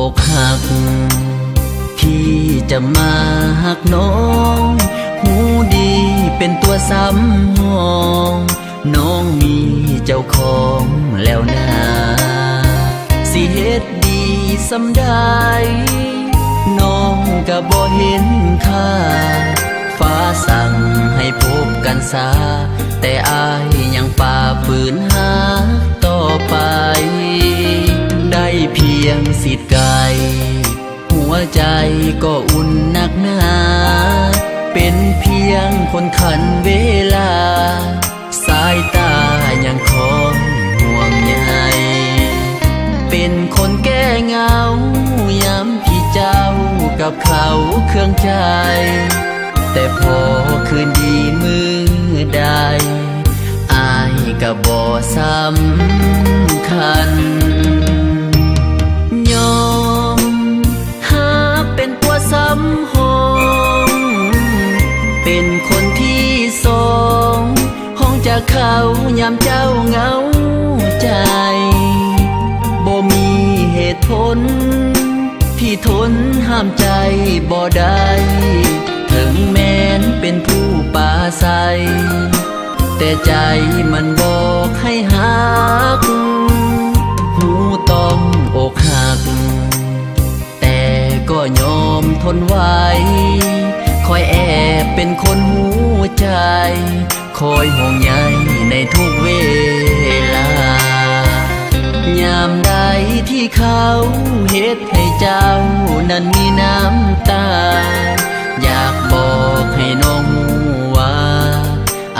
อกหักที่จะมาหักน้องหูดีเป็นตัวซ้ำห้องน้องมีเจ้าของแล้วนะสิเฮ็ดดีสำได้น้องก็บ่เห็นค่าฟ้าสั่งให้พบกันซาแต่อายยังฝ่าฝืนหาต่อไปได้เพียงสิทธิ์กายหัวใจก็อุ่นนักหนาเป็นเพียงคนขันเวลาสายตายังคอยห่วงใยเป็นคนแก้เหงายามที่เจ้ากับเขาเครื่องใจแต่พอคืนดีมือใดอายก็บ่สำคัญยอมหาเป็นตัวซ้ำห้องเป็นคนที่สองห้องจากเขายามเจ้าเหงาใจบ่มีเหตุผลที่ทนห้ามใจบ่ได้ถึงแม้นเป็นผู้ป่าใสแต่ใจมันบอกให้หักหูต้องอกหักแต่ก็ยอมทนไว้คอยแอบเป็นคนหูใจคอยห่วงใยในทุกเวลายามใดที่เขาเฮ็ดให้เจ้านั้นมีน้ำตาอยากบอกให้น้องว่า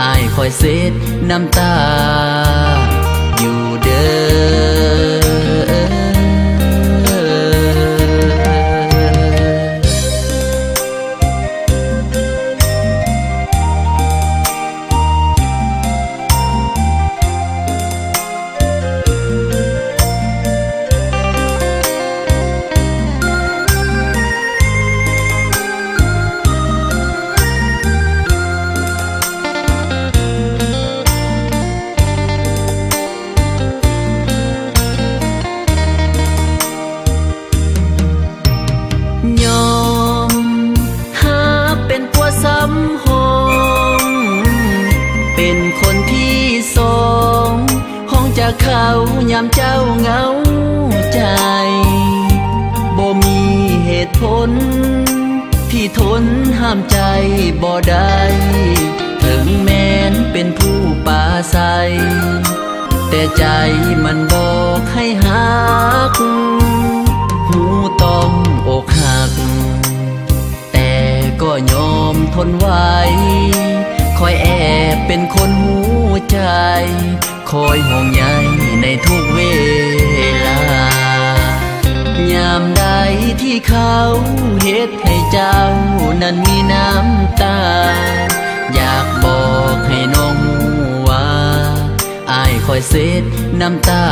อายคอยเซ็ดน้ำตาอยู่เด้อยอมหาเป็นตัวซ้ำห้องเป็นคนที่สองห้องจากเขายามเจ้าเหงาใจบ่มีเหตุผลที่ทนห้ามใจบ่ได้ถึงแม้นเป็นผู้ป่าใสแต่ใจมันบอกให้หักหูต้องอกหักแต่ก็ยอมทนไว้คอยแอบเป็นคนหูใจคอยห่วงใยในทุกเวลายามใดที่เขาเฮ็ดให้เจ้านั้นมีน้ำตาอยากบอกให้น้องว่าอายคอยเซ็ดน้ำตา